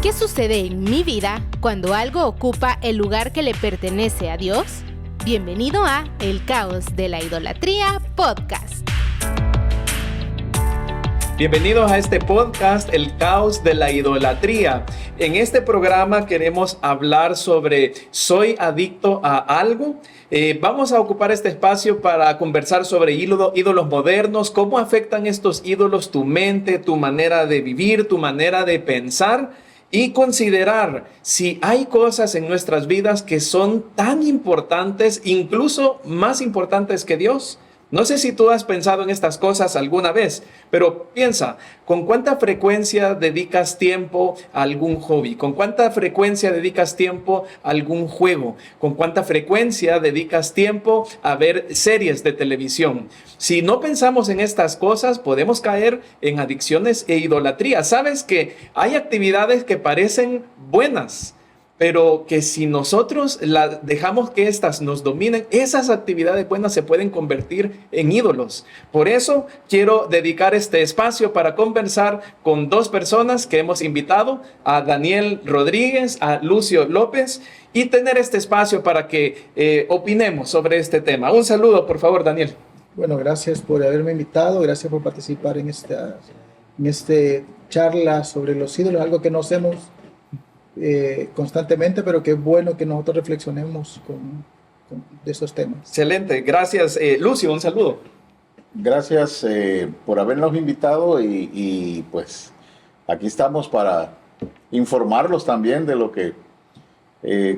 ¿Qué sucede en mi vida cuando algo ocupa el lugar que le pertenece a Dios? Bienvenido a El Caos de la Idolatría Podcast. Bienvenidos a este podcast, El Caos de la Idolatría. En este programa queremos hablar sobre ¿soy adicto a algo? Vamos a ocupar este espacio para conversar sobre ídolos modernos, cómo afectan estos ídolos tu mente, tu manera de vivir, tu manera de pensar y considerar si hay cosas en nuestras vidas que son tan importantes, incluso más importantes que Dios. No sé si tú has pensado en estas cosas alguna vez, pero piensa, ¿con cuánta frecuencia dedicas tiempo a algún hobby? ¿Con cuánta frecuencia dedicas tiempo a algún juego? ¿Con cuánta frecuencia dedicas tiempo a ver series de televisión? Si no pensamos en estas cosas, podemos caer en adicciones e idolatría. ¿Sabes que hay actividades que parecen buenas, pero que si nosotros dejamos que estas nos dominen, esas actividades buenas se pueden convertir en ídolos? Por eso quiero dedicar este espacio para conversar con dos personas que hemos invitado, a Daniel Rodríguez, a Lucio López, y tener este espacio para que opinemos sobre este tema. Un saludo, por favor, Daniel. Bueno, gracias por haberme invitado, gracias por participar en esta charla sobre los ídolos, algo que no hacemos constantemente, pero que es bueno que nosotros reflexionemos de esos temas. Excelente, gracias. Lucio, un saludo. Gracias por habernos invitado y pues aquí estamos para informarlos también de lo que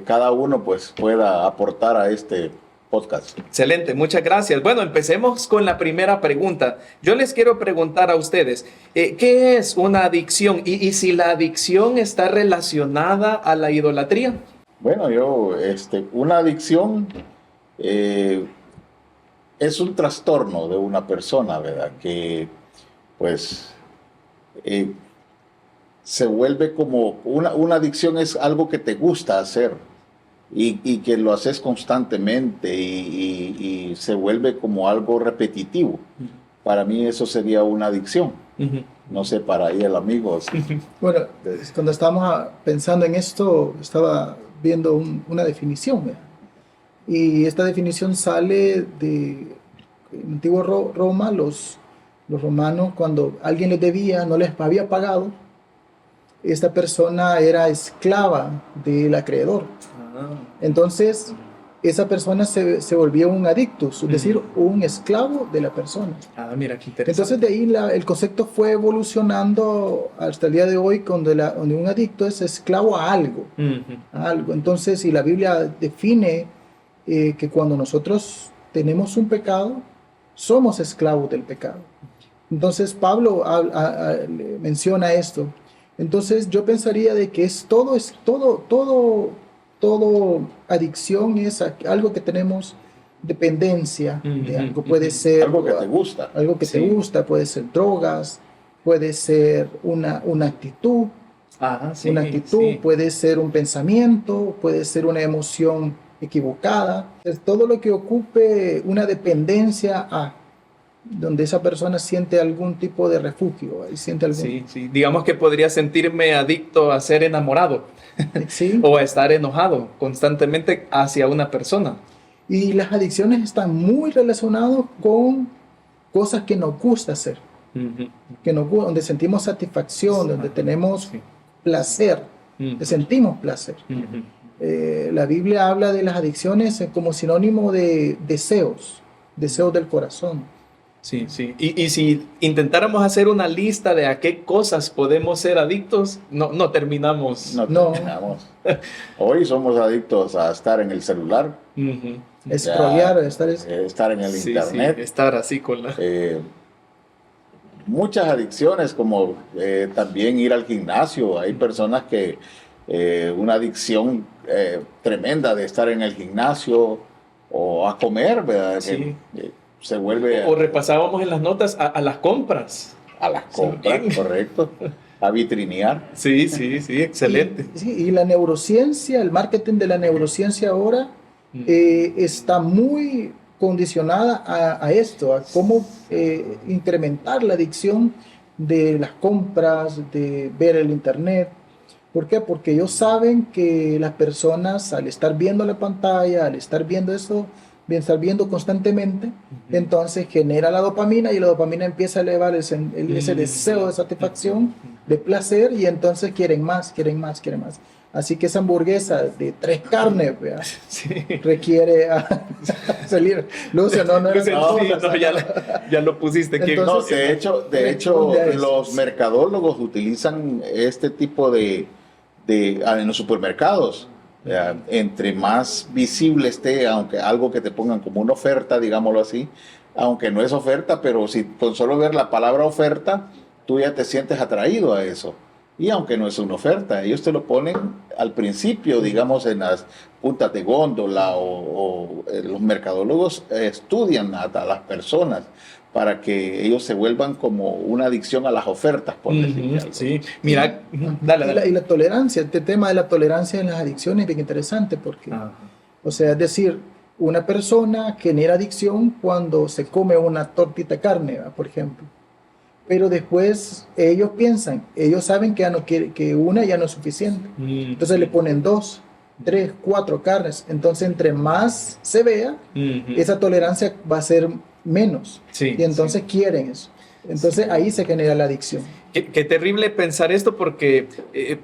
cada uno pues pueda aportar a este podcast. Excelente, muchas gracias. Bueno, empecemos con la primera pregunta. Yo les quiero preguntar a ustedes, ¿qué es una adicción? Y si la adicción está relacionada a la idolatría. Bueno, una adicción es un trastorno de una persona, ¿verdad? Que pues se vuelve como una adicción, es algo que te gusta hacer. Y que lo haces constantemente y se vuelve como algo repetitivo. Para mí eso sería una adicción. No sé, para ahí el amigo. Bueno, cuando estábamos pensando en esto, estaba viendo una definición, ¿verdad? Y esta definición sale de en antiguo Roma. Los romanos, cuando alguien les debía, no les había pagado, esta persona era esclava del acreedor. Entonces, esa persona se volvía un adictus, es decir, un esclavo de la persona. Mira, qué interesante. Entonces, de ahí el concepto fue evolucionando hasta el día de hoy, donde un adicto es esclavo a algo. A algo. Entonces, si la Biblia define que cuando nosotros tenemos un pecado, somos esclavos del pecado. Entonces, Pablo menciona esto. Entonces, yo pensaría de que todo adicción es algo que tenemos dependencia de algo. Puede ser algo que te gusta. Algo que te gusta, puede ser drogas, puede ser una actitud. Una actitud, puede ser un pensamiento, puede ser una emoción equivocada. Es todo lo que ocupe una dependencia donde esa persona siente algún tipo de refugio. Sí. Digamos que podría sentirme adicto a ser enamorado. ¿Sí? O a estar enojado constantemente hacia una persona. Y las adicciones están muy relacionadas con cosas que nos gusta hacer. Donde sentimos satisfacción, donde tenemos placer, sentimos placer. La Biblia habla de las adicciones como sinónimo de deseos del corazón. Sí. Y si intentáramos hacer una lista de a qué cosas podemos ser adictos, no terminamos. No terminamos. Hoy somos adictos a estar en el celular. Scrollear, estar en el internet. Sí, estar así con la... muchas adicciones, como también ir al gimnasio. Hay personas que una adicción tremenda de estar en el gimnasio o a comer, ¿verdad? Sí. Se vuelve... O repasábamos en las notas a las compras. A las compras, sí. Correcto. A vitrinear. Sí, excelente. Y la neurociencia, el marketing de la neurociencia ahora está muy condicionada a esto, a cómo incrementar la adicción de las compras, de ver el internet. ¿Por qué? Porque ellos saben que las personas, al estar viendo la pantalla, al estar viendo eso, estar viendo constantemente, entonces genera la dopamina y la dopamina empieza a elevar ese deseo de satisfacción, de placer, y entonces quieren más, quieren más, quieren más. Así que esa hamburguesa de 3 carnes, ¿verdad? Sí. Requiere salir. Lucio, no, Lucio, ya lo pusiste aquí. Entonces, No, de hecho, los mercadólogos utilizan este tipo en los supermercados. Entre más visible esté, aunque algo que te pongan como una oferta, digámoslo así, aunque no es oferta, pero si con solo ver la palabra oferta, tú ya te sientes atraído a eso. Y aunque no es una oferta, ellos te lo ponen al principio, digamos, en las puntas de góndola, o los mercadólogos estudian a las personas para que ellos se vuelvan como una adicción a las ofertas, por decirlo. Sí, mira, dale. Y la tolerancia, este tema de la tolerancia en las adicciones es bien interesante porque, o sea, es decir, una persona genera adicción cuando se come una tortita de carne, ¿verdad? Por ejemplo. Pero después ellos saben que una ya no es suficiente. Entonces le ponen 2, 3, 4 carnes. Entonces entre más se vea, esa tolerancia va a ser menos. Sí, y entonces quieren eso. Entonces ahí se genera la adicción. Qué terrible pensar esto, porque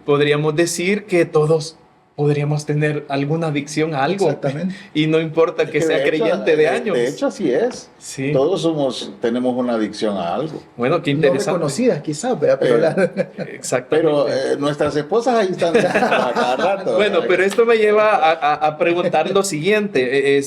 podríamos decir que todos podríamos tener alguna adicción a algo. Exactamente. Y no importa que sea creyente de años. De hecho, así es. Sí. Todos tenemos una adicción a algo. Bueno, qué interesante. No reconocidas quizás, pero exactamente. Pero nuestras esposas ahí están a cada rato. Bueno, pero esto me lleva a preguntar lo siguiente,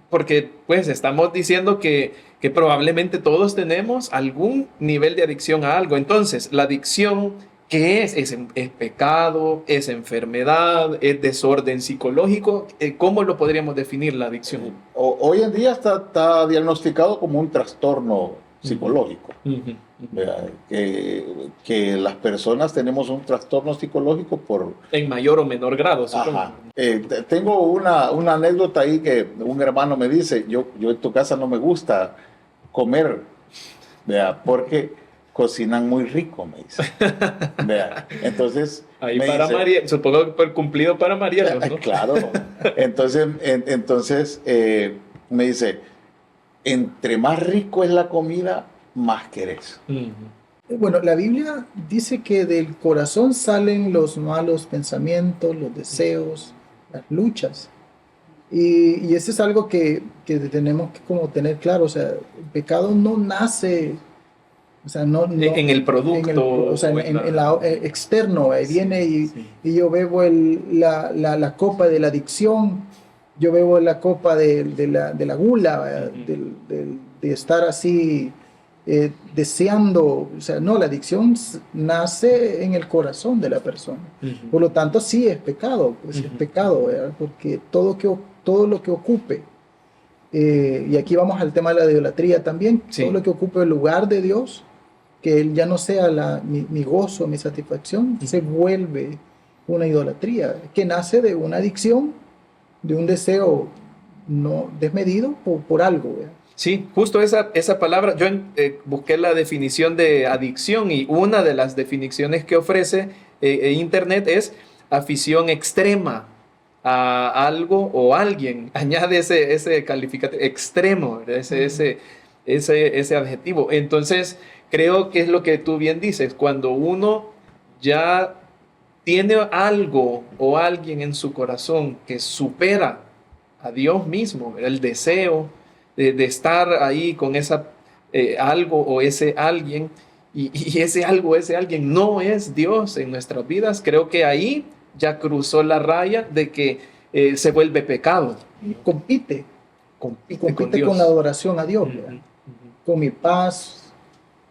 porque pues estamos diciendo que probablemente todos tenemos algún nivel de adicción a algo. Entonces, la adicción, ¿qué es? ¿Es pecado? ¿Es enfermedad? ¿Es desorden psicológico? ¿Cómo lo podríamos definir, la adicción? Hoy en día está diagnosticado como un trastorno psicológico. Que las personas tenemos un trastorno psicológico en mayor o menor grado, supongo. Tengo una anécdota ahí que un hermano me dice: yo en tu casa no me gusta comer, porque cocinan muy rico, me dice. Entonces ahí para dice, María, supongo que cumplido para María, ¿no? Claro. Entonces me dice: entre más rico es la comida, más querés. Bueno, la Biblia dice que del corazón salen los malos pensamientos, los deseos, las luchas. Y eso es algo que tenemos que como tener claro. O sea, el pecado no nace, o sea, no en el producto, en la externo. Viene y yo bebo la copa de la adicción, yo bebo la copa de la gula, de estar así deseando. O sea, no, la adicción nace en el corazón de la persona. Por lo tanto, sí es pecado, pues es pecado, ¿verdad? Porque todo lo que ocupe, y aquí vamos al tema de la idolatría también, todo lo que ocupe el lugar de Dios, que Él ya no sea mi gozo, mi satisfacción, se vuelve una idolatría, que nace de una adicción, de un deseo no desmedido por algo, ¿verdad? Sí, justo esa palabra, yo busqué la definición de adicción, y una de las definiciones que ofrece Internet es afición extrema a algo o alguien. Añade ese calificativo extremo, ese adjetivo. Entonces, creo que es lo que tú bien dices, cuando uno ya tiene algo o alguien en su corazón que supera a Dios mismo, el deseo de estar ahí con algo o ese alguien, y ese algo o ese alguien no es Dios en nuestras vidas, creo que ahí ya cruzó la raya de que se vuelve pecado. Compite con la adoración a Dios, con mi paz,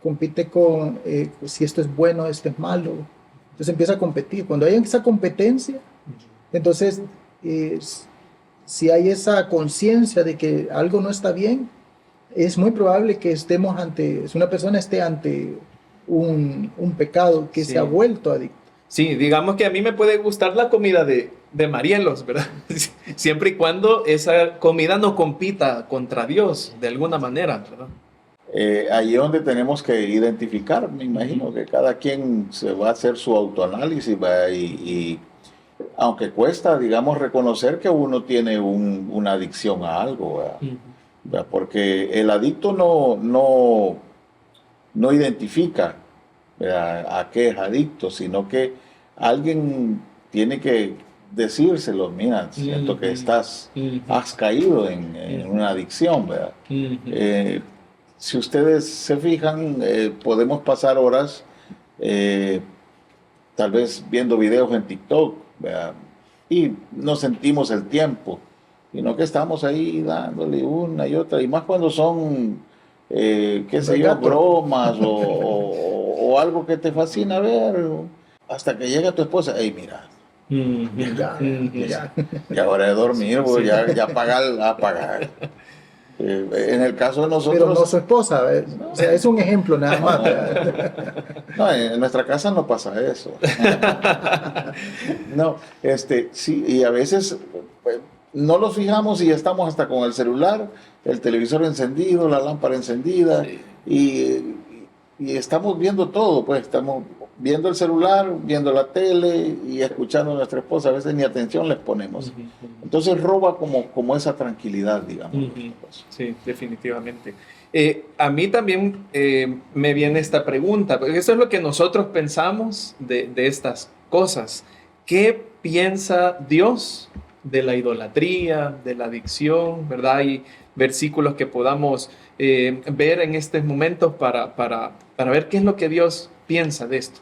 compite con si esto es bueno, esto es malo. Entonces empieza a competir. Cuando hay esa competencia, entonces si hay esa conciencia de que algo no está bien, es muy probable que una persona esté ante un pecado que se ha vuelto adicto. Sí, digamos que a mí me puede gustar la comida de Marielos, ¿verdad? Siempre y cuando esa comida no compita contra Dios de alguna manera, ¿verdad? ahí es donde tenemos que identificar. Me imagino que cada quien se va a hacer su autoanálisis, y aunque cuesta, digamos, reconocer que uno tiene una adicción a algo, ¿verdad? ¿Verdad? Porque el adicto no identifica, ¿verdad?, a qué es adicto, sino que alguien tiene que decírselo: mira, siento que has caído en una adicción, ¿verdad? Si ustedes se fijan, podemos pasar horas tal vez viendo videos en TikTok, ¿verdad?, y no sentimos el tiempo, sino que estamos ahí dándole una y otra, y más cuando son, qué sé yo, bromas o algo que te fascina ver, hasta que llega tu esposa: hey, mira, ya hora de dormir, pues, ya apagar. En el caso de nosotros... Pero no su esposa, o sea, es un ejemplo nada más. No, en nuestra casa no pasa eso. No, sí, y a veces pues, no los fijamos y estamos hasta con el celular, el televisor encendido, la lámpara encendida, sí. y estamos viendo todo, pues estamos viendo el celular, viendo la tele y escuchando a nuestra esposa. A veces ni atención les ponemos. Entonces roba como esa tranquilidad, digamos. Sí, definitivamente. A mí también me viene esta pregunta, porque eso es lo que nosotros pensamos de estas cosas. ¿Qué piensa Dios de la idolatría, de la adicción, verdad? Hay versículos que podamos ver en estos momentos para ver qué es lo que Dios piensa de esto.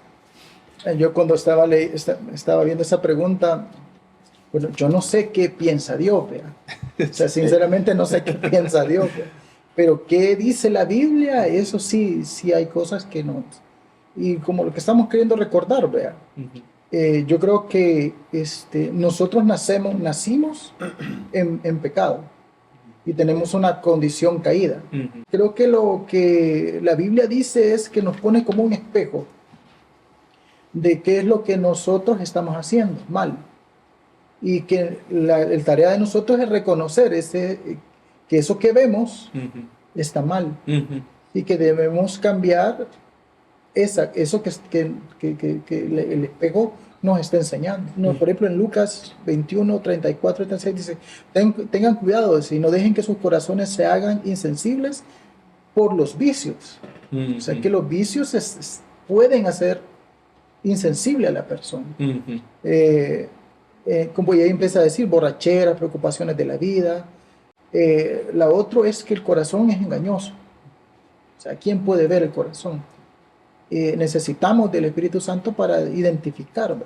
Yo cuando estaba viendo esa pregunta, bueno, yo no sé qué piensa Dios, ¿verdad? O sea, sinceramente no sé qué piensa Dios, ¿verdad? Pero qué dice la Biblia, eso sí hay cosas que no. Y como lo que estamos queriendo recordar, ¿verdad? Yo creo que nosotros nacimos en pecado y tenemos una condición caída. Creo que lo que la Biblia dice es que nos pone como un espejo de qué es lo que nosotros estamos haciendo mal, y que la tarea de nosotros es reconocer que eso que vemos está mal, y que debemos cambiar eso que el espejo nos está enseñando. No, por ejemplo, en Lucas 21, 34 y 36 dice: tengan cuidado y no dejen que sus corazones se hagan insensibles por los vicios. O sea, que los vicios pueden hacer insensible a la persona. Como ya empieza a decir, borracheras, preocupaciones de la vida. La otra es que el corazón es engañoso. O sea, ¿quién puede ver el corazón? Necesitamos del Espíritu Santo para identificar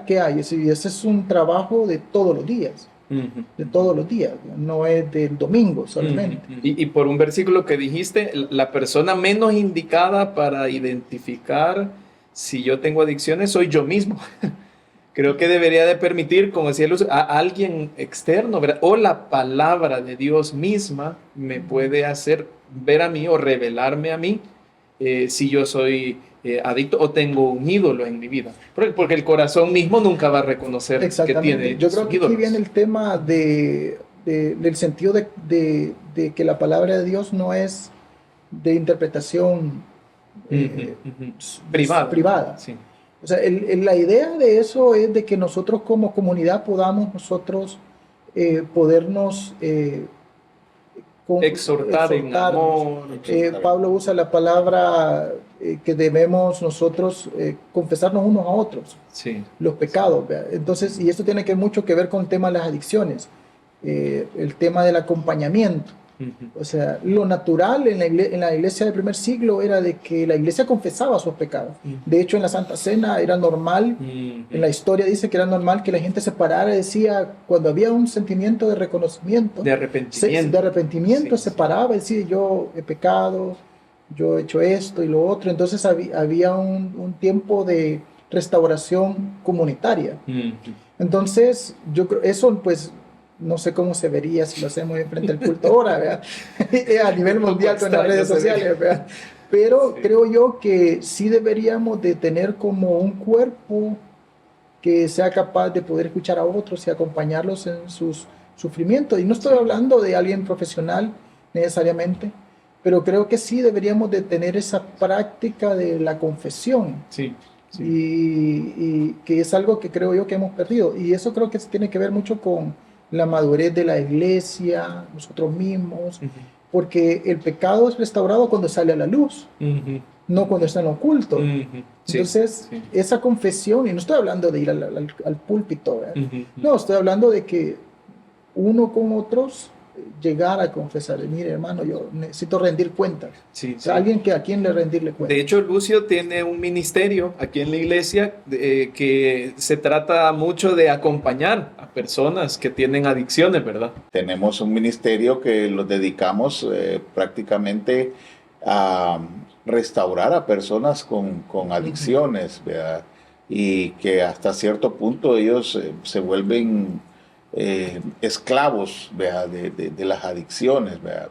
qué hay. Y ese es un trabajo de todos los días. De todos los días, no es del domingo solamente. Y por un versículo que dijiste, la persona menos indicada para identificar si yo tengo adicciones soy yo mismo. Creo que debería de permitir, como decía Luz, a alguien externo, ¿verdad? O la palabra de Dios misma me puede hacer ver a mí o revelarme a mí si yo soy adicto o tengo un ídolo en mi vida. Porque el corazón mismo nunca va a reconocer que tiene Yo creo que ídolos. aquí viene el tema del sentido de que la palabra de Dios no es de interpretación privada. Sí. O sea, la idea de eso es de que nosotros como comunidad podamos podernos exhortar en amor. Pablo usa la palabra que debemos nosotros confesarnos unos a otros, los pecados, ¿verdad? Entonces, y esto tiene mucho que ver con el tema de las adicciones, el tema del acompañamiento. O sea, lo natural en la iglesia del primer siglo era de que la iglesia confesaba sus pecados. De hecho, en la Santa Cena era normal, en la historia dice que era normal que la gente se parara y decía, cuando había un sentimiento de reconocimiento, de arrepentimiento, se paraba y decía: yo he pecado, yo he hecho esto y lo otro. Entonces había un tiempo de restauración comunitaria. Entonces, yo creo, eso pues no sé cómo se vería si lo hacemos frente al culto ahora, ¿verdad? A nivel mundial con las redes sociales, ¿verdad? Pero creo yo que sí deberíamos de tener como un cuerpo que sea capaz de poder escuchar a otros y acompañarlos en sus sufrimientos. Y no estoy hablando de alguien profesional necesariamente, pero creo que sí deberíamos de tener esa práctica de la confesión. Sí, sí. Y que es algo que creo yo que hemos perdido. Y eso creo que tiene que ver mucho con la madurez de la iglesia, nosotros mismos, porque el pecado es restaurado cuando sale a la luz, no cuando está en lo oculto. Sí, Entonces, sí. esa confesión, y no estoy hablando de ir al púlpito, no, estoy hablando de que uno con otros llegar a confesar, mire hermano, yo necesito rendir cuentas. Sí, O sea, sí. alguien que a quien le rendirle cuentas. De hecho, Lucio tiene un ministerio aquí en la iglesia que se trata mucho de acompañar a personas que tienen adicciones, ¿verdad? Tenemos un ministerio que lo dedicamos prácticamente a restaurar a personas con adicciones, ¿verdad? Y que hasta cierto punto ellos se vuelven esclavos, ¿verdad? De las adicciones, ¿verdad?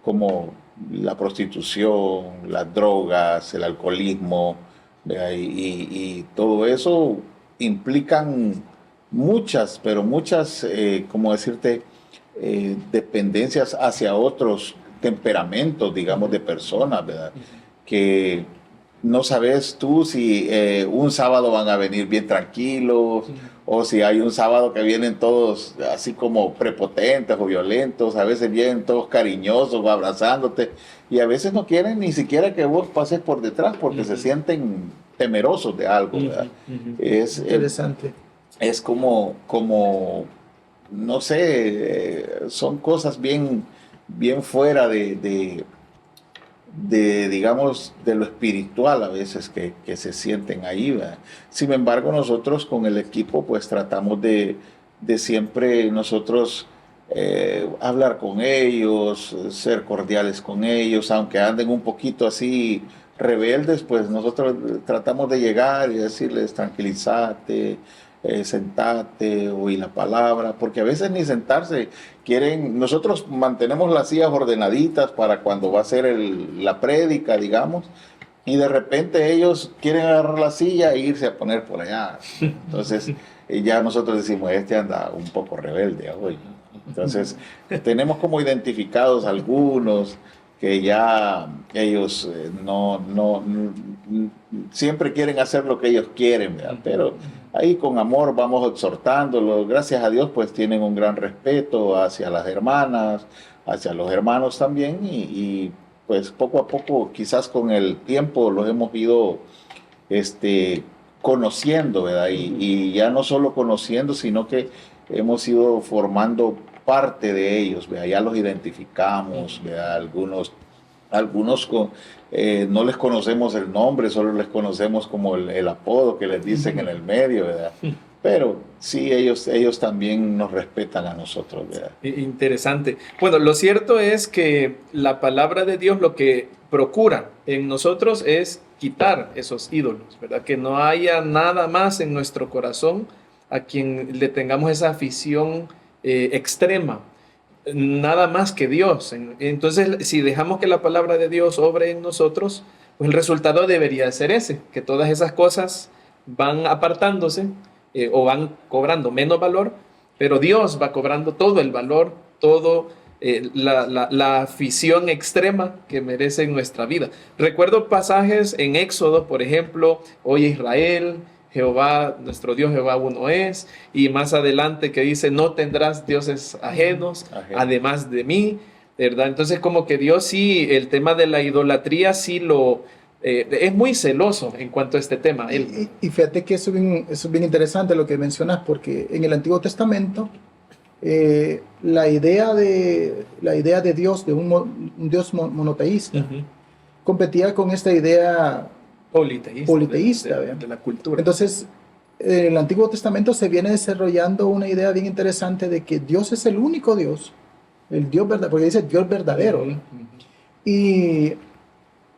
Como la prostitución, las drogas, el alcoholismo, ¿verdad? Y todo eso implican muchas, pero muchas, ¿cómo decirte? Dependencias hacia otros temperamentos, digamos, de personas, ¿verdad? Que no sabes tú si un sábado van a venir bien tranquilos, o si hay un sábado que vienen todos así como prepotentes o violentos, a veces vienen todos cariñosos o abrazándote, y a veces no quieren ni siquiera que vos pases por detrás porque se sienten temerosos de algo, ¿verdad? Es Interesante. Es como no sé, son cosas bien fuera de digamos, de lo espiritual a veces que se sienten ahí, ¿verdad? Sin embargo, nosotros con el equipo pues tratamos de siempre nosotros hablar con ellos, ser cordiales con ellos, aunque anden un poquito así rebeldes, pues nosotros tratamos de llegar y decirles tranquilízate, sentate, oí la palabra, porque a veces ni sentarse quieren. Nosotros mantenemos las sillas ordenaditas para cuando va a ser la prédica, digamos, y de repente ellos quieren agarrar la silla e irse a poner por allá. Entonces ya nosotros decimos, este anda un poco rebelde hoy. Entonces tenemos como identificados algunos que ya ellos siempre quieren hacer lo que ellos quieren, ¿verdad? Pero ahí con amor vamos exhortándolos. Gracias a Dios pues tienen un gran respeto hacia las hermanas, hacia los hermanos también, y pues poco a poco, quizás con el tiempo, los hemos ido conociendo, ¿verdad? Y ya no solo conociendo, sino que hemos ido formando parte de ellos, ¿verdad? Ya los identificamos, ¿verdad? Algunos no les conocemos el nombre, solo les conocemos como el apodo que les dicen en el medio, ¿verdad? Pero sí, ellos también nos respetan a nosotros, ¿verdad? Interesante. Bueno, lo cierto es que la palabra de Dios lo que procura en nosotros es quitar esos ídolos, ¿verdad? Que no haya nada más en nuestro corazón a quien le tengamos esa afición extrema, nada más que Dios. Entonces, si dejamos que la palabra de Dios obre en nosotros, pues el resultado debería ser ese, que todas esas cosas van apartándose o van cobrando menos valor, pero Dios va cobrando todo el valor, todo la afición extrema que merece en nuestra vida. Recuerdo pasajes en Éxodo, por ejemplo, oye Israel, Jehová, nuestro Dios Jehová uno es, y más adelante que dice, no tendrás dioses ajenos, además de mí, ¿verdad? Entonces como que Dios sí, el tema de la idolatría sí es muy celoso en cuanto a este tema. Y fíjate que eso es bien interesante lo que mencionas, porque en el Antiguo Testamento la idea de Dios, de un Dios monoteísta, competía con esta idea politeísta de la cultura. Entonces, en el Antiguo Testamento se viene desarrollando una idea bien interesante de que Dios es el único Dios, el Dios verdadero, porque dice Dios verdadero. Y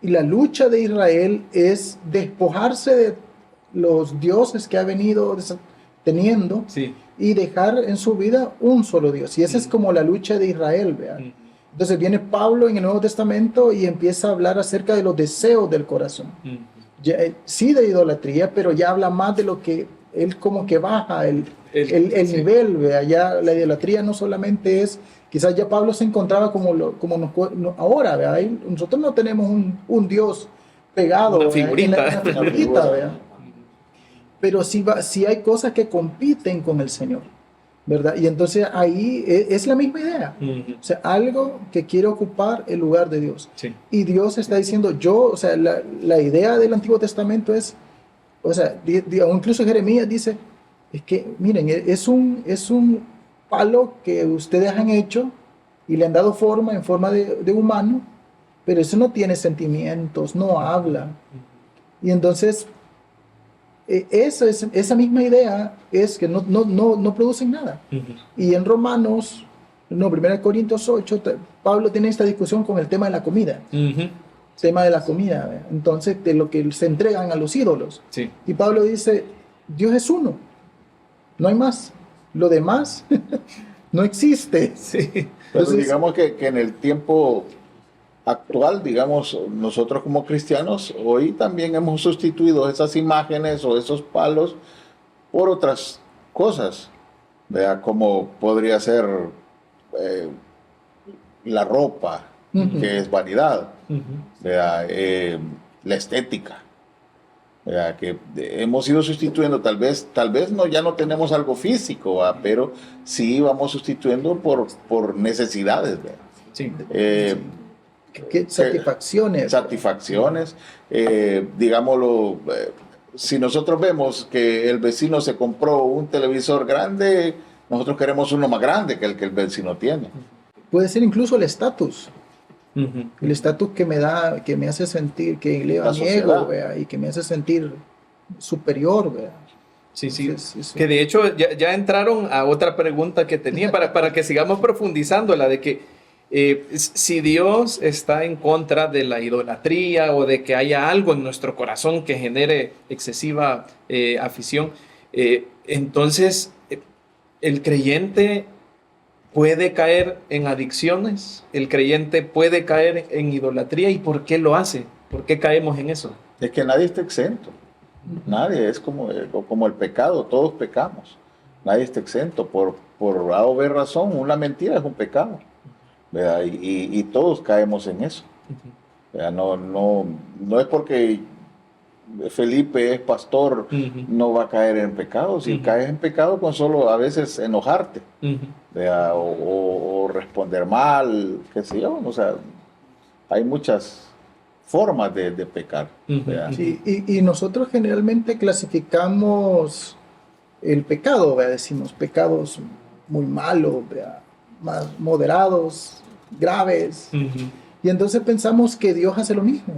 la lucha de Israel es despojarse de los dioses que ha venido teniendo y dejar en su vida un solo Dios. Y esa es como la lucha de Israel, ¿vean? Entonces viene Pablo en el Nuevo Testamento y empieza a hablar acerca de los deseos del corazón. Sí, de idolatría, pero ya habla más de lo que él como que baja el nivel, ¿vea? Ya la idolatría no solamente es quizás ya Pablo se encontraba ahora, ¿verdad? Nosotros no tenemos un Dios pegado, una figurita, una figurita, ¿verdad? Pero sí hay cosas que compiten con el Señor, ¿verdad? Y entonces ahí es la misma idea. O sea, algo que quiere ocupar el lugar de Dios. Sí. Y Dios está diciendo, o sea, la idea del Antiguo Testamento es, o sea, incluso Jeremías dice, es que, miren, es un palo que ustedes han hecho y le han dado forma en forma de humano, pero eso no tiene sentimientos, no habla. Y entonces, esa misma idea es que no producen nada. Y en Romanos, 1 Corintios 8, Pablo tiene esta discusión con el tema de la comida. Tema de la comida, ¿verdad? Entonces, de lo que se entregan a los ídolos. Sí. Y Pablo dice, Dios es uno, no hay más. Lo demás no existe. Sí. Pero Entonces, digamos que en el tiempo actual, digamos, nosotros como cristianos, hoy también hemos sustituido esas imágenes o esos palos por otras cosas, ¿verdad? Como podría ser la ropa, que es vanidad, ¿verdad? La estética, ¿verdad? Que hemos ido sustituyendo, tal vez ya no tenemos algo físico, ¿verdad? Pero sí vamos sustituyendo por necesidades, ¿verdad? Sí. Satisfacciones. Digámoslo, si nosotros vemos que el vecino se compró un televisor grande, nosotros queremos uno más grande que el vecino tiene. Puede ser incluso el estatus. El estatus que me hace sentir, que eleva mi ego, ¿verdad? Y que me hace sentir superior, ¿verdad? Sí, Entonces, que de hecho ya entraron a otra pregunta que tenía para que sigamos profundizando, la de que si Dios está en contra de la idolatría o de que haya algo en nuestro corazón que genere excesiva afición, entonces el creyente puede caer en adicciones, el creyente puede caer en idolatría. ¿Y por qué lo hace? ¿Por qué caemos en eso? Es que nadie está exento. Nadie, es como el pecado, todos pecamos. Nadie está exento. Por A o B razón, una mentira es un pecado, ¿verdad? Y todos caemos en eso. ¿Verdad? No es porque Felipe es pastor, no va a caer en pecado. Si caes en pecado con solo a veces enojarte, ¿verdad? O responder mal, qué sé yo. O sea, hay muchas formas de pecar. Sí, y nosotros generalmente clasificamos el pecado, ¿verdad? Decimos pecados muy malos, ¿verdad? Más moderados, graves. Y entonces pensamos que Dios hace lo mismo,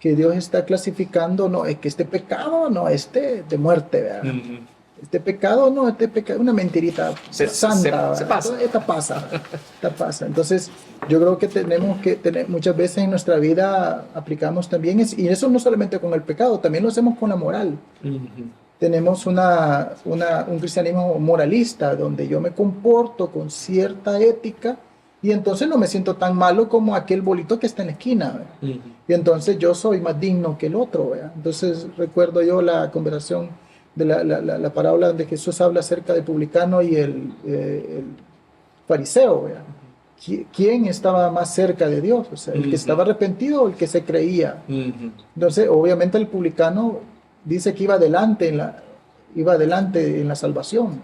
que Dios está clasificando, no, es que este pecado, no, de muerte, ¿verdad? Este pecado, no, una mentirita santa. Se pasa. Esta pasa. Entonces, yo creo que tenemos que tener, muchas veces en nuestra vida aplicamos también, y eso no solamente con el pecado, también lo hacemos con la moral. Tenemos un cristianismo moralista, donde yo me comporto con cierta ética, y entonces no me siento tan malo como aquel bolito que está en la esquina, ¿verdad? Y entonces yo soy más digno que el otro, ¿verdad? Entonces recuerdo yo la conversación de la parábola donde Jesús habla acerca del publicano y el fariseo, ¿verdad? ¿Quién estaba más cerca de Dios? O sea, el que estaba arrepentido o el que se creía. Entonces, obviamente el publicano dice que iba adelante en la salvación,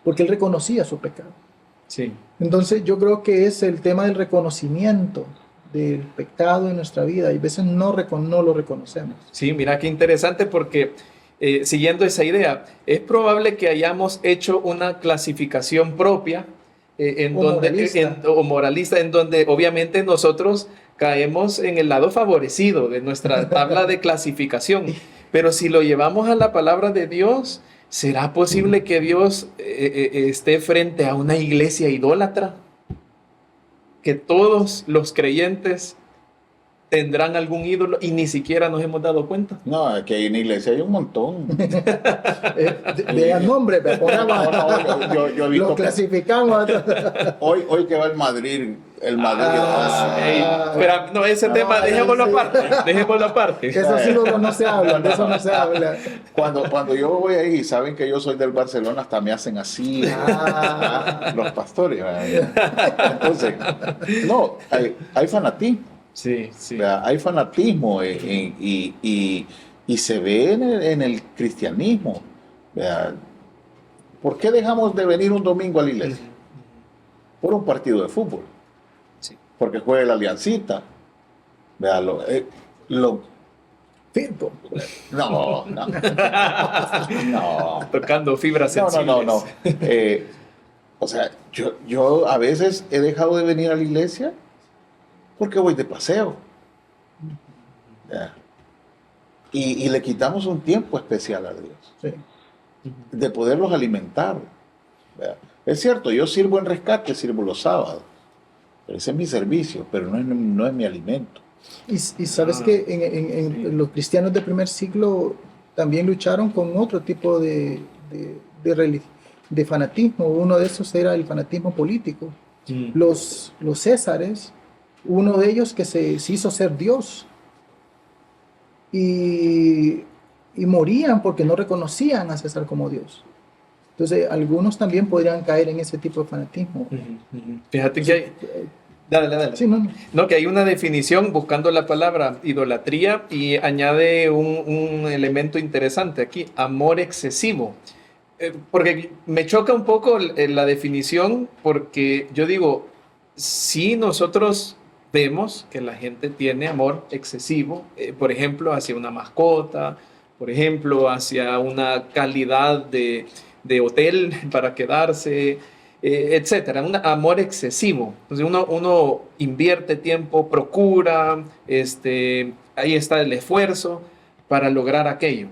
porque él reconocía su pecado. Sí. Entonces, yo creo que es el tema del reconocimiento del pecado en nuestra vida, y a veces no lo reconocemos. Sí, mira qué interesante, porque siguiendo esa idea, es probable que hayamos hecho una clasificación propia moralista, en donde obviamente nosotros caemos en el lado favorecido de nuestra tabla de clasificación. Pero si lo llevamos a la palabra de Dios, ¿será posible que Dios esté frente a una iglesia idólatra? Que todos los creyentes tendrán algún ídolo y ni siquiera nos hemos dado cuenta. No, aquí en la iglesia hay un montón. Vean nombre, pero yo he visto lo clasificamos. hoy que va el Madrid, El Madrid. Ey, pero no, ese tema, dejémoslo aparte. Eso sí no se habla, de eso no se habla. Cuando yo voy ahí y saben que yo soy del Barcelona, hasta me hacen así los pastores. Entonces, no, hay fanatismo. Sí, sí. Hay fanatismo y se ve en el cristianismo. ¿Por qué dejamos de venir un domingo a la iglesia? Por un partido de fútbol. Sí. Porque juega la Aliancita. Fútbol. No. Tocando fibras sensibles. No. O sea, yo a veces he dejado de venir a la iglesia porque voy de paseo. Y le quitamos un tiempo especial a Dios. Sí. De poderlos alimentar. Es cierto, yo sirvo en rescate, sirvo los sábados. Pero ese es mi servicio, pero no es mi alimento. Y sabes que en los cristianos del primer siglo también lucharon con otro tipo de fanatismo. Uno de esos era el fanatismo político. Los Césares, uno de ellos que se hizo ser Dios. Y morían porque no reconocían a César como Dios. Entonces, algunos también podrían caer en ese tipo de fanatismo. Fíjate que hay... Dale. Sí, no. Que hay una definición buscando la palabra idolatría y añade un elemento interesante aquí, amor excesivo. Porque me choca un poco la definición, porque yo digo, si nosotros vemos que la gente tiene amor excesivo, por ejemplo, hacia una mascota, por ejemplo, hacia una calidad de hotel para quedarse, etcétera, un amor excesivo. Entonces uno invierte tiempo, procura, ahí está el esfuerzo para lograr aquello.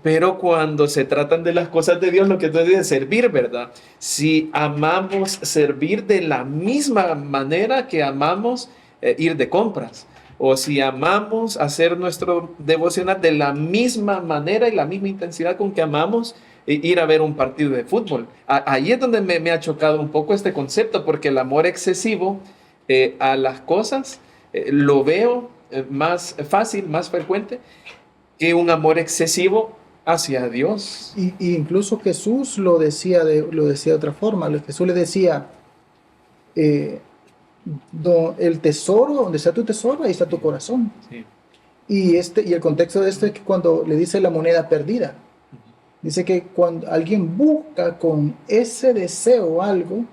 Pero cuando se tratan de las cosas de Dios, lo que tú dices, servir, ¿verdad? Si amamos servir de la misma manera que amamos ir de compras, o si amamos hacer nuestro devocional de la misma manera y la misma intensidad con que amamos ir a ver un partido de fútbol. Ahí es donde me ha chocado un poco este concepto, porque el amor excesivo a las cosas lo veo más fácil, más frecuente, que un amor excesivo hacia Dios. Y incluso Jesús lo decía de otra forma. Jesús le decía, el tesoro, donde está tu tesoro, ahí está tu corazón. Sí. Y el contexto de esto es que cuando le dice la moneda perdida, dice que cuando alguien busca con ese deseo algo,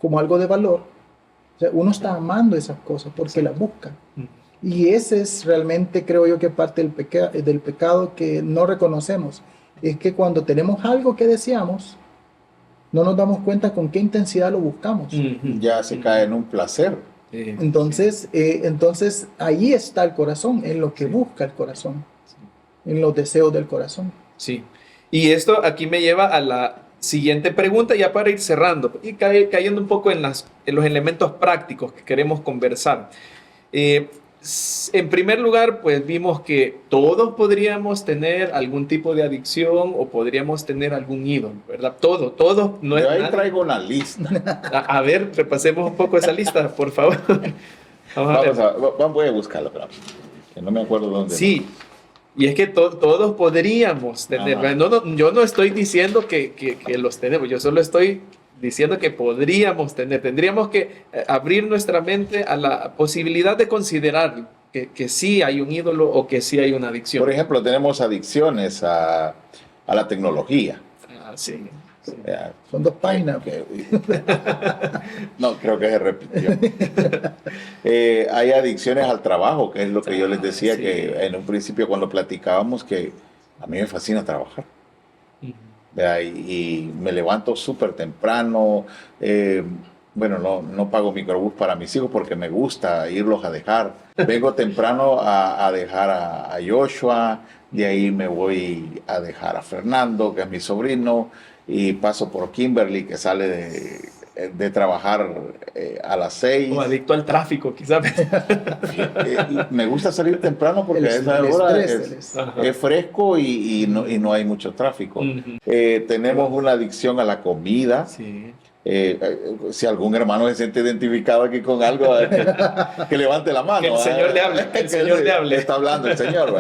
como algo de valor, o sea, uno está amando esas cosas porque las busca. Y ese es realmente, creo yo, que parte del pecado que no reconocemos. Es que cuando tenemos algo que deseamos, no nos damos cuenta con qué intensidad lo buscamos. Ya se cae en un placer. Entonces ahí está el corazón, en lo que busca el corazón, en los deseos del corazón. Sí. Y esto aquí me lleva a la siguiente pregunta, ya para ir cerrando y cayendo un poco en los elementos prácticos que queremos conversar. En primer lugar, pues vimos que todos podríamos tener algún tipo de adicción o podríamos tener algún ídolo, ¿verdad? Todos. No es Yo ahí nada. traigo una lista. A ver, repasemos un poco esa lista, por favor. Voy a buscarla, pero que no me acuerdo dónde. Sí, y es que todos podríamos tener. Yo no estoy diciendo que los tenemos, yo solo estoy diciendo que podríamos tener. Tendríamos que abrir nuestra mente a la posibilidad de considerar que sí hay un ídolo o que sí hay una adicción. Por ejemplo, tenemos adicciones a la tecnología. Sí. Son 2 páginas. No, creo que se repitió. Hay adicciones al trabajo, que es lo que yo les decía, sí. Que en un principio cuando platicábamos, que a mí me fascina trabajar. Y me levanto súper temprano. Bueno, no pago microbús para mis hijos porque me gusta irlos a dejar. Vengo temprano a dejar a Joshua, de ahí me voy a dejar a Fernando, que es mi sobrino, y paso por Kimberly, que sale de trabajar a las 6. O adicto al tráfico, quizás. Me gusta salir temprano porque a esa hora es fresco y no hay mucho tráfico. Tenemos una adicción a la comida. Sí. Si algún hermano se siente identificado aquí con algo, que levante la mano. Que el Señor le hable, que el Señor le hable. Está hablando el Señor.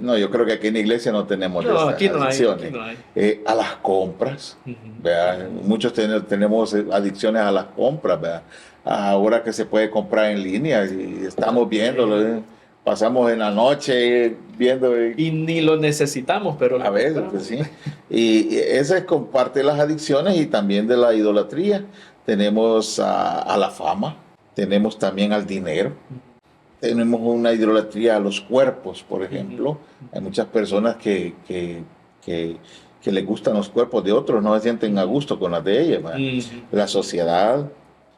No, yo creo que aquí en la iglesia no tenemos aquí no adicciones. Aquí no hay. A las compras. Uh-huh. Muchos tenemos adicciones a las compras. ¿Verdad? Ahora que se puede comprar en línea y estamos viéndolo. Pasamos en la noche viendo. Y ni lo necesitamos, pero a veces, pues sí. Y esa es con parte de las adicciones y también de la idolatría. Tenemos a la fama, tenemos también al dinero, tenemos una idolatría a los cuerpos, por ejemplo. Hay muchas personas que les gustan los cuerpos de otros, no se sienten a gusto con las de ellas. La sociedad,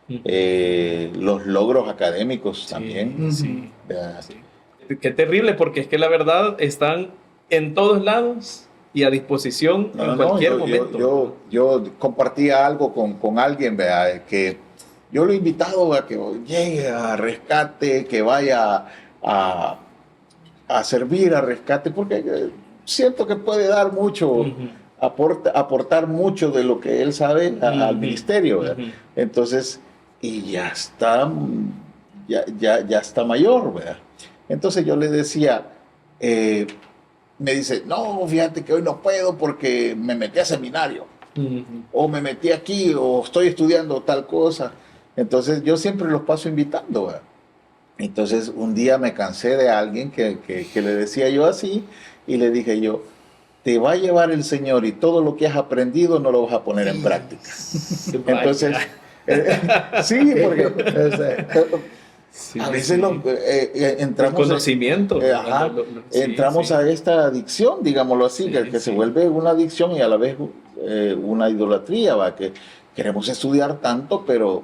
los logros académicos también. Sí. Qué terrible, porque es que la verdad están en todos lados y a disposición en cualquier momento. Yo compartía algo con alguien, ¿verdad? Que yo lo he invitado a que llegue a Rescate, que vaya a servir a Rescate, porque siento que puede dar mucho, aportar mucho de lo que él sabe al ministerio, ¿verdad? Entonces, y ya está mayor, ¿verdad? Entonces yo le decía, me dice, no, fíjate que hoy no puedo porque me metí a seminario, o me metí aquí, o estoy estudiando tal cosa. Entonces yo siempre los paso invitando, ¿verdad? Entonces un día me cansé de alguien que le decía yo así, y le dije yo, te va a llevar el Señor y todo lo que has aprendido no lo vas a poner en práctica. Entonces, sí, porque... Sí, a veces entramos, conocimiento, entramos a esta adicción, digámoslo así, que se vuelve una adicción y a la vez una idolatría, ¿va? Que queremos estudiar tanto, pero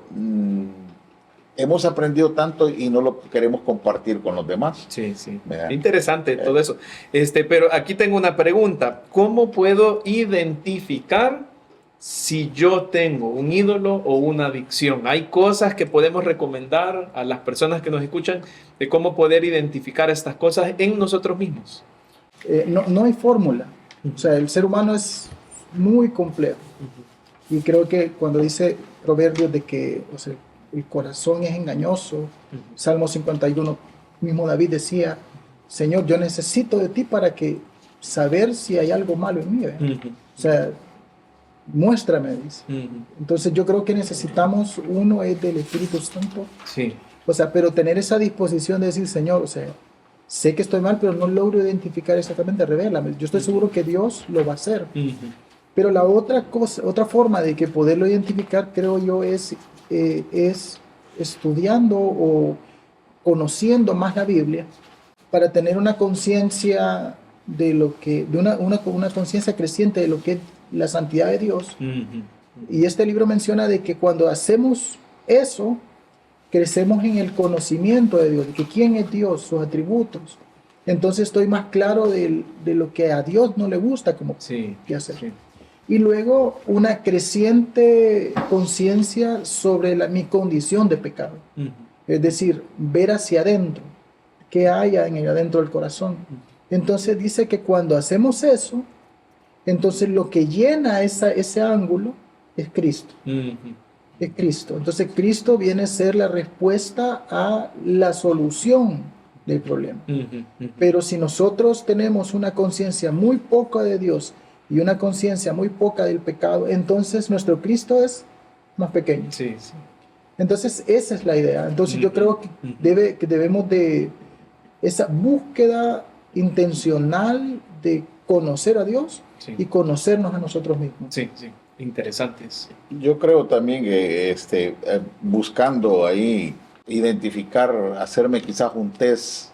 hemos aprendido tanto y no lo queremos compartir con los demás. Sí. Interesante todo eso. Pero aquí tengo una pregunta. ¿Cómo puedo identificar si yo tengo un ídolo o una adicción? ¿Hay cosas que podemos recomendar a las personas que nos escuchan de cómo poder identificar estas cosas en nosotros mismos? No hay fórmula. O sea, el ser humano es muy complejo. Y creo que cuando dice Proverbios de que el corazón es engañoso, Salmo 51, mismo David decía, Señor, yo necesito de ti para saber si hay algo malo en mí. O sea, muéstrame, dice. Entonces yo creo que necesitamos, uno es del Espíritu Santo. Sí. O sea, pero tener esa disposición de decir, Señor, o sea, sé que estoy mal, pero no logro identificar exactamente, revélame. Yo estoy seguro que Dios lo va a hacer. Pero la otra forma de que poderlo identificar, creo yo, es estudiando o conociendo más la Biblia para tener una conciencia de lo que, una conciencia creciente de lo que es la santidad de Dios. Y este libro menciona de que cuando hacemos eso, crecemos en el conocimiento de Dios, de que quién es Dios, sus atributos. Entonces estoy más claro de lo que a Dios no le gusta como que hacer. Sí. Y luego una creciente conciencia sobre mi condición de pecado. Es decir, ver hacia adentro, qué hay adentro del corazón. Entonces dice que cuando hacemos eso, entonces lo que llena ese ángulo es Cristo. Es Cristo. Entonces Cristo viene a ser la respuesta a la solución del problema. Pero si nosotros tenemos una conciencia muy poca de Dios y una conciencia muy poca del pecado, entonces nuestro Cristo es más pequeño. Sí. Entonces esa es la idea. Entonces yo creo que debemos de esa búsqueda intencional de conocer a Dios y conocernos a nosotros mismos. Sí. Interesantes. Yo creo también que buscando ahí identificar, hacerme quizás un test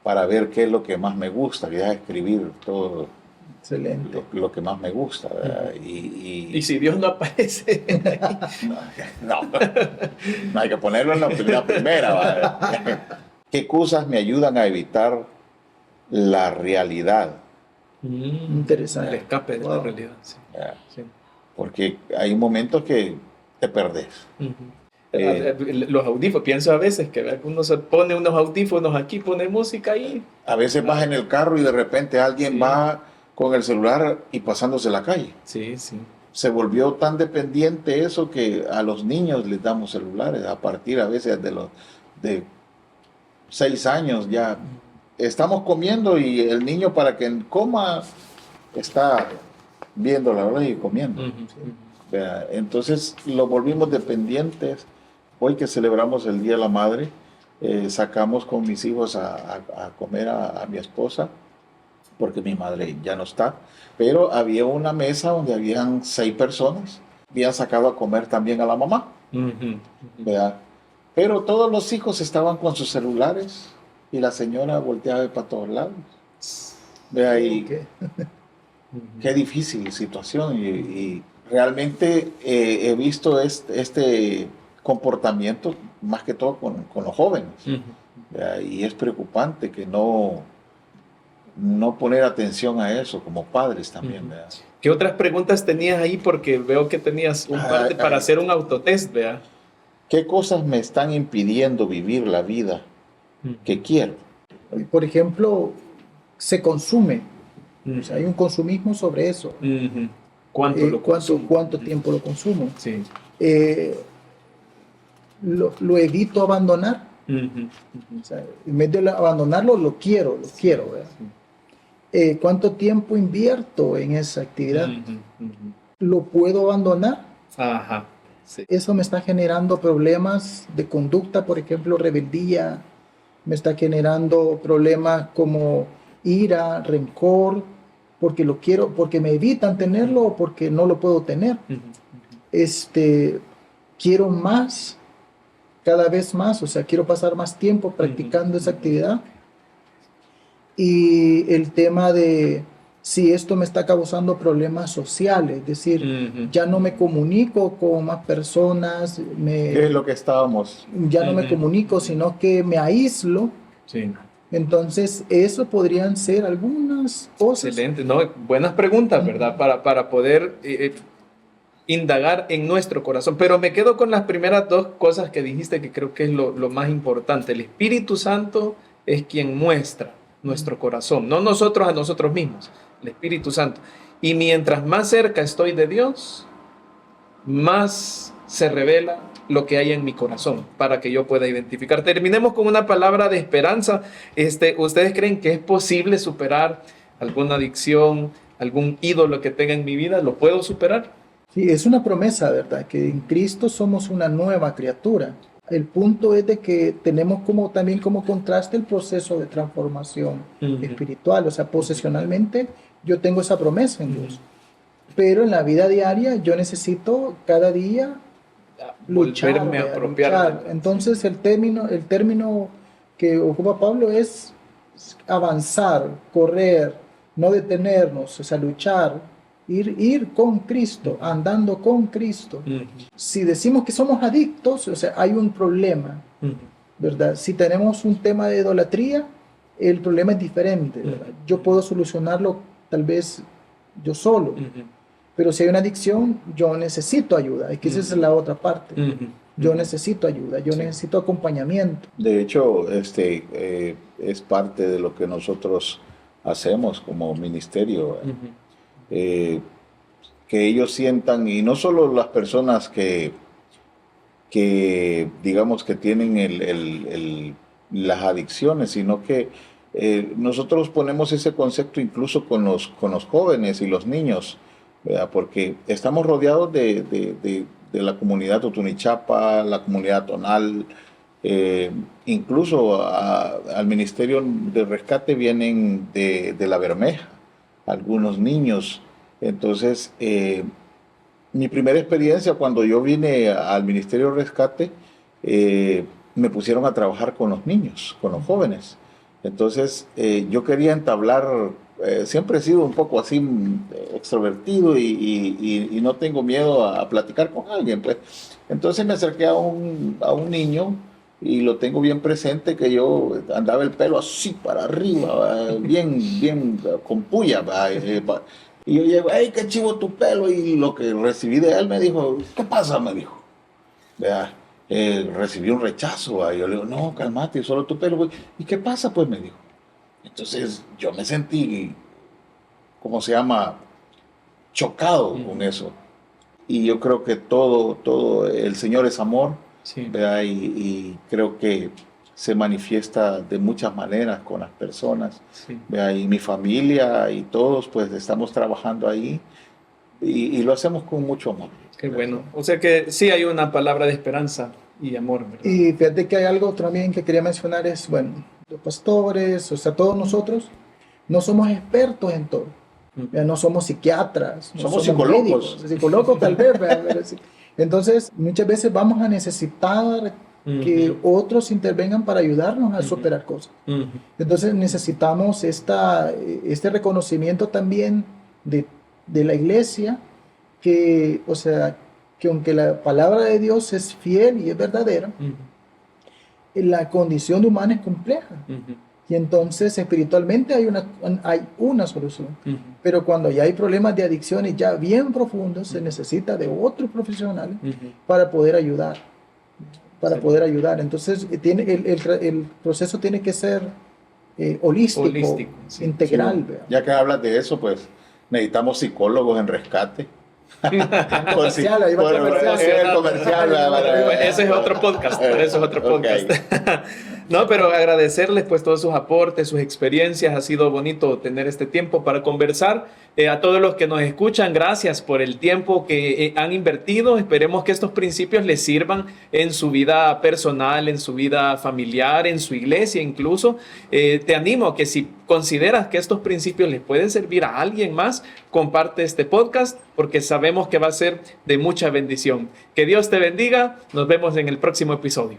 para ver qué es lo que más me gusta, quizás escribir todo. Excelente. Lo que más me gusta, ¿verdad? Y si Dios no aparece. No hay que ponerlo en la primera, ¿verdad? ¿Qué cosas me ayudan a evitar la realidad? Interesante. El escape de la realidad. Sí. Porque hay momentos que te perdés. Los audífonos, pienso a veces que uno se pone unos audífonos aquí, pone música ahí. A veces vas en el carro y de repente alguien va con el celular y pasándose la calle. Sí. se volvió tan dependiente eso que a los niños les damos celulares a partir a veces de 6 años ya. Estamos comiendo y el niño para que coma está viendo la hora y comiendo. ¿Vea? Entonces lo volvimos dependientes. Hoy que celebramos el Día de la Madre, sacamos con mis hijos a comer a mi esposa, porque mi madre ya no está, pero había una mesa donde habían 6 personas, habían sacado a comer también a la mamá, ¿vea? Pero todos los hijos estaban con sus celulares y la señora volteaba para todos lados. ¿Vea? Y qué difícil situación y realmente he visto este comportamiento más que todo con los jóvenes. Y es preocupante que no poner atención a eso como padres también. ¿Qué otras preguntas tenías ahí? Porque veo que tenías un par para hacer un autotest, ¿vea? ¿Qué cosas me están impidiendo vivir la vida que quiero? Por ejemplo, se consume. O sea, hay un consumismo sobre eso. ¿Cuánto tiempo lo consumo? Sí. Lo evito abandonar. O sea, en vez de abandonarlo, lo quiero. ¿Cuánto tiempo invierto en esa actividad? ¿Lo puedo abandonar? Ajá. Sí. Eso me está generando problemas de conducta, por ejemplo, rebeldía. Me está generando problemas como ira, rencor, porque lo quiero, porque me evitan tenerlo o porque no lo puedo tener. Quiero más, cada vez más, o sea, quiero pasar más tiempo practicando esa actividad. Y el tema de si esto me está causando problemas sociales, es decir, ya no me comunico con más personas. ¿Qué es lo que estábamos? Ya no me comunico, sino que me aíslo. Sí. Entonces, eso podrían ser algunas cosas. Excelente, ¿no? Buenas preguntas, ¿verdad? Para poder indagar en nuestro corazón. Pero me quedo con las primeras 2 cosas que dijiste, que creo que es lo más importante. El Espíritu Santo es quien muestra nuestro corazón, no nosotros a nosotros mismos, el Espíritu Santo. Y mientras más cerca estoy de Dios, más se revela lo que hay en mi corazón para que yo pueda identificar. Terminemos con una palabra de esperanza. ¿Ustedes creen que es posible superar alguna adicción, algún ídolo que tenga en mi vida? ¿Lo puedo superar? Sí, es una promesa, ¿verdad? Que en Cristo somos una nueva criatura. El punto es de que tenemos también como contraste el proceso de transformación espiritual. O sea, posesionalmente yo tengo esa promesa en Dios. Pero en la vida diaria yo necesito cada día luchar. Volverme a apropiar. Entonces el término que ocupa Pablo es avanzar, correr, no detenernos, o sea, luchar. Ir con Cristo, andando con Cristo. Si decimos que somos adictos, o sea, hay un problema, ¿verdad? Si tenemos un tema de idolatría, el problema es diferente, ¿verdad? Yo puedo solucionarlo tal vez yo solo, pero si hay una adicción, yo necesito ayuda, y que esa es la otra parte. Yo necesito ayuda, yo necesito acompañamiento. De hecho, es parte de lo que nosotros hacemos como ministerio. Que ellos sientan, y no solo las personas que digamos que tienen las adicciones, sino que nosotros ponemos ese concepto incluso con los jóvenes y los niños, ¿verdad? Porque estamos rodeados de la comunidad Totunichapa, la comunidad tonal, incluso al Ministerio de Rescate vienen de La Bermeja algunos niños. Entonces, mi primera experiencia cuando yo vine al Ministerio de Rescate, me pusieron a trabajar con los niños, con los jóvenes. Entonces, yo quería entablar, siempre he sido un poco así extrovertido y no tengo miedo a platicar con alguien, pues. Entonces me acerqué a un niño y lo tengo bien presente, que yo andaba el pelo así para arriba, bien con puya, y yo llego, ¡ay, qué chivo tu pelo! Y lo que recibí de él me dijo, ¿qué pasa? Me dijo, vea, recibí un rechazo, y yo le digo, no, cálmate, solo tu pelo, güey. ¿Y qué pasa? Pues me dijo. Entonces yo me sentí, ¿cómo se llama?, chocado con eso. y yo creo que todo el Señor es amor, Sí. ¿verdad? Y creo que se manifiesta de muchas maneras con las personas, Sí. ¿verdad? Y mi familia y todos pues estamos trabajando ahí y lo hacemos con mucho amor. Qué bueno. O sea que sí hay una palabra de esperanza y amor, ¿verdad? Y fíjate que hay algo también que quería mencionar es, bueno, los pastores, o sea, todos nosotros no somos expertos en todo. No somos psiquiatras, no Somos médicos, psicólogos tal vez. ¿Verdad? Entonces, muchas veces vamos a necesitar que otros intervengan para ayudarnos a superar cosas. Entonces, necesitamos este reconocimiento también de la iglesia, que, o sea, que aunque la palabra de Dios es fiel y es verdadera, la condición humana es compleja. Y entonces espiritualmente hay una solución. Pero cuando ya hay problemas de adicciones ya bien profundos, se necesita de otros profesionales para poder ayudar. Poder ayudar. Entonces el proceso tiene que ser holístico, sí. integral. Sí. Ya que hablas de eso, pues necesitamos psicólogos en rescate. Comercial, ahí va comercial. Ese es otro podcast, pero eso es otro podcast. No, pero agradecerles pues todos sus aportes, sus experiencias. Ha sido bonito tener este tiempo para conversar. A todos los que nos escuchan, gracias por el tiempo que han invertido. Esperemos que estos principios les sirvan en su vida personal, en su vida familiar, en su iglesia incluso. Te animo a que si consideras que estos principios les pueden servir a alguien más, comparte este podcast porque sabemos que va a ser de mucha bendición. Que Dios te bendiga. Nos vemos en el próximo episodio.